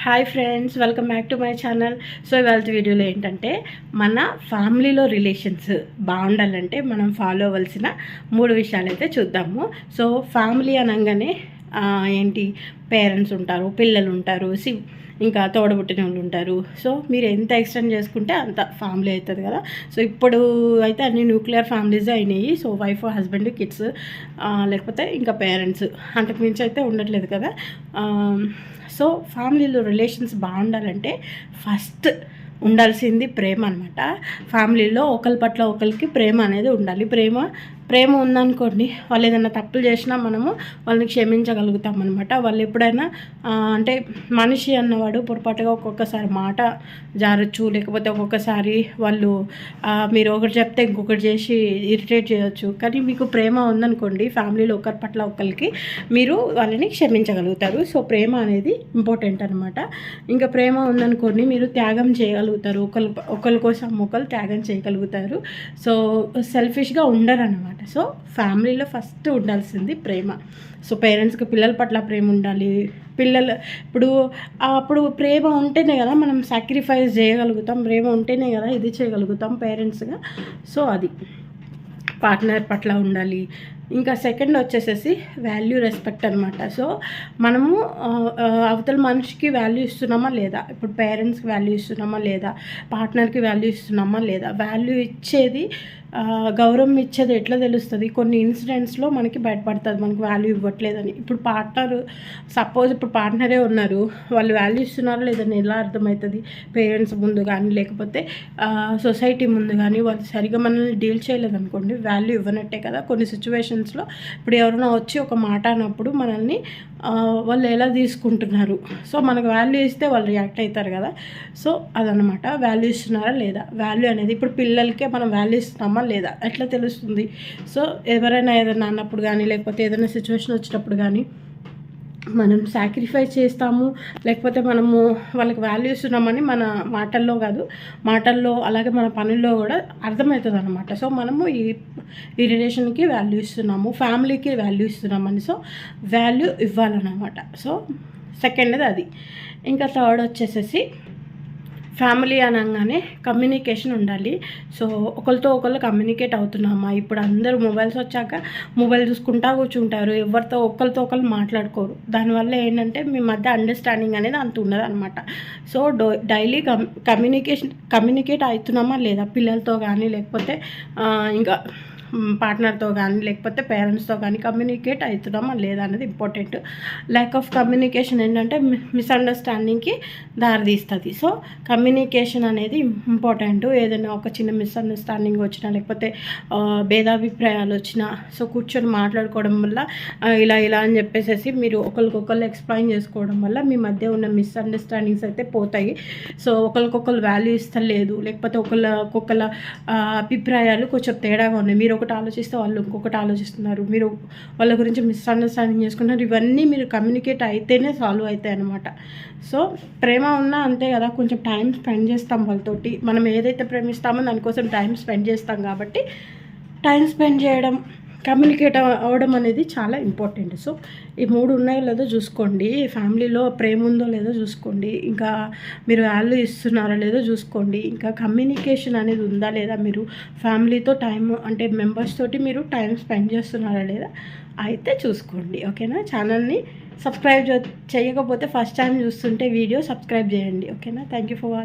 Hi friends, welcome back to my channel. So ఇవాళ వీడియోలో ఏంటంటే మన ఫ్యామిలీలో రిలేషన్స్ బాగుండాలంటే మనం ఫాలో అవ్వాల్సిన 3 విషయాలు అయితే చూద్దాము. సో ఫ్యామిలీ అనగానే ఏంటి, పేరెంట్స్ ఉంటారు, పిల్లలు ఉంటారు, ఇంకా తోడబుట్టిన వాళ్ళు ఉంటారు. సో మీరు ఎంత ఎక్స్టెండ్ చేసుకుంటే అంత ఫ్యామిలీ అవుతుంది కదా. సో ఇప్పుడు అయితే అన్ని న్యూక్లియర్ ఫ్యామిలీస్ అయినాయి. సో వైఫ్, హస్బెండ్, కిడ్స్, లేకపోతే ఇంకా పేరెంట్స్, అంతకు మించి అయితే ఉండట్లేదు కదా. సో ఫ్యామిలీలో రిలేషన్స్ బాగుండాలంటే ఫస్ట్ ఉండాల్సింది ప్రేమ అనమాట. ఫ్యామిలీలో ఒకరి పట్ల ఒకరికి ప్రేమ అనేది ఉండాలి. ప్రేమ ఉందనుకోండి, వాళ్ళు ఏదైనా తప్పులు చేసినా మనము వాళ్ళని క్షమించగలుగుతాం అనమాట. వాళ్ళు ఎప్పుడైనా అంటే మనిషి అన్నవాడు పొరపాటుగా ఒక్కొక్కసారి మాట జారచ్చు, లేకపోతే ఒక్కొక్కసారి వాళ్ళు మీరు ఒకటి చెప్తే ఇంకొకటి చేసి ఇరిటేట్ చేయొచ్చు. కానీ మీకు ప్రేమ ఉందనుకోండి, ఫ్యామిలీలో ఒకరి పట్ల ఒకరికి మీరు వాళ్ళని క్షమించగలుగుతారు. సో ప్రేమ అనేది ఇంపార్టెంట్ అనమాట. ఇంకా ప్రేమ ఉందనుకోండి, మీరు త్యాగం చేయగలుగుతారు, ఒకరి కోసం ఒకరు త్యాగం చేయగలుగుతారు. సో సెల్ఫిష్గా ఉండరు అనమాట. సో ఫ్యామిలీలో ఫస్ట్ ఉండాల్సింది ప్రేమ. సో పేరెంట్స్కి పిల్లల పట్ల ప్రేమ ఉండాలి. అప్పుడు ప్రేమ ఉంటేనే కదా మనం సాక్రిఫైస్ చేయగలుగుతాం, ప్రేమ ఉంటేనే కదా ఇది చేయగలుగుతాం పేరెంట్స్గా. సో అది పార్ట్నర్ పట్ల ఉండాలి. ఇంకా సెకండ్ వచ్చేసేసి వాల్యూ, రెస్పెక్ట్ అనమాట. సో మనము అవతల మనిషికి వాల్యూ ఇస్తున్నామా లేదా, ఇప్పుడు పేరెంట్స్కి వాల్యూ ఇస్తున్నామా లేదా, పార్ట్నర్కి వాల్యూ ఇస్తున్నామా లేదా. వాల్యూ ఇచ్చేది, గౌరవం ఇచ్చేది ఎట్లా తెలుస్తుంది, కొన్ని ఇన్సిడెంట్స్లో మనకి బయటపడుతుంది మనకి వాల్యూ ఇవ్వట్లేదని. ఇప్పుడు సపోజ్ ఇప్పుడు పార్ట్నరే ఉన్నారు, వాళ్ళు వాల్యూ ఇస్తున్నారో లేదని ఎలా అర్థమవుతుంది? పేరెంట్స్ ముందు కానీ, లేకపోతే సొసైటీ ముందు కానీ వాళ్ళు సరిగా మనల్ని డీల్ చేయలేదనుకోండి, వాల్యూ ఇవ్వనట్టే కదా. కొన్ని సిచ్యువేషన్స్లో ఇప్పుడు ఎవరైనా వచ్చి ఒక మాట అన్నప్పుడు మనల్ని వాళ్ళు ఎలా తీసుకుంటున్నారు, సో మనకు వాల్యూ ఇస్తే వాళ్ళు రియాక్ట్ అవుతారు కదా. సో అదనమాట, వాల్యూ ఇస్తున్నారా లేదా. వాల్యూ అనేది ఇప్పుడు పిల్లలకే మనం వాల్యూ ఇస్తున్నామా లేదా ఎట్లా తెలుస్తుంది? సో ఎవరైనా ఏదైనా అన్నప్పుడు కానీ, లేకపోతే ఏదైనా సిచ్యువేషన్ వచ్చినప్పుడు కానీ మనం సాక్రిఫైస్ చేస్తాము, లేకపోతే మనము వాళ్ళకి వాల్యూ ఇస్తున్నామని మన మాటల్లో అలాగే మన పనుల్లో కూడా అర్థమవుతుంది అనమాట. సో మనము ఈ రిలేషన్కి వాల్యూ ఇస్తున్నాము, ఫ్యామిలీకి వాల్యూ ఇస్తున్నామని. సో వాల్యూ ఇవ్వాలన్నమాట. సో సెకండ్ అది. ఇంకా థర్డ్ వచ్చేసేసి ఫ్యామిలీ అనగానే కమ్యూనికేషన్ ఉండాలి. సో ఒకరితో ఒకళ్ళు కమ్యూనికేట్ అవుతున్నామా. ఇప్పుడు అందరూ మొబైల్స్ వచ్చాక మొబైల్ చూసుకుంటా కూర్చుంటారు, ఎవరితో ఒకరితో ఒకళ్ళు మాట్లాడుకోరు. దానివల్ల ఏంటంటే మీ మధ్య అండర్స్టాండింగ్ అనేది అంత ఉండదు అనమాట. సో డైలీ కమ్యూనికేట్ అవుతున్నామా లేదా, పిల్లలతో కానీ, లేకపోతే ఇంకా పార్ట్నర్తో కానీ, లేకపోతే పేరెంట్స్తో కానీ కమ్యూనికేట్ అవుతున్నామా లేదా అనేది ఇంపార్టెంట్. ల్యాక్ ఆఫ్ కమ్యూనికేషన్ ఏంటంటే మిస్అండర్స్టాండింగ్కి దారితీస్తుంది. సో కమ్యూనికేషన్ అనేది ఇంపార్టెంట్. ఏదైనా ఒక చిన్న మిస్అండర్స్టాండింగ్ వచ్చినా, లేకపోతే భేదాభిప్రాయాలు వచ్చినా, సో కూర్చొని మాట్లాడుకోవడం వల్ల ఇలా అని చెప్పేసి మీరు ఒకరికొకళ్ళు ఎక్స్ప్లెయిన్ చేసుకోవడం వల్ల మీ మధ్య ఉన్న మిస్అండర్స్టాండింగ్స్ అయితే పోతాయి. సో ఒకరికొకరు వాల్యూ ఇస్తలేదు, లేకపోతే ఒకళ్ళ అభిప్రాయాలు కొంచెం తేడాగా ఉన్నాయి, మీరు ఒకటి ఆలోచిస్తే వాళ్ళు ఇంకొకటి ఆలోచిస్తున్నారు, మీరు వాళ్ళ గురించి మిస్అండర్స్టాండింగ్ చేసుకున్నారు. ఇవన్నీ మీరు కమ్యూనికేట్ అయితేనే సాల్వ్ అవుతాయి అన్నమాట. సో ప్రేమ ఉన్నా అంతే కదా, కొంచెం టైం స్పెండ్ చేస్తాం వాళ్ళతోటి. మనం ఏదైతే ప్రేమిస్తామో దానికోసం టైం స్పెండ్ చేస్తాం కాబట్టి టైం స్పెండ్ చేయడం, కమ్యూనికేట్ అవ్వడం అనేది చాలా ఇంపార్టెంట్. సో ఈ 3 ఉన్నాయో లేదో చూసుకోండి. ఫ్యామిలీలో ప్రేమ ఉందో లేదో చూసుకోండి. ఇంకా మీరు వాల్యూ ఇస్తున్నారో లేదో చూసుకోండి. ఇంకా కమ్యూనికేషన్ అనేది ఉందా లేదా, మీరు ఫ్యామిలీతో అంటే మెంబర్స్ తోటి మీరు టైం స్పెండ్ చేస్తున్నారా లేదా అయితే చూసుకోండి. ఓకేనా. ఛానల్ని సబ్స్క్రైబ్ చేయకపోతే ఫస్ట్ టైం చూస్తుంటే వీడియో సబ్స్క్రైబ్ చేయండి. ఓకేనా. Thank you for watching.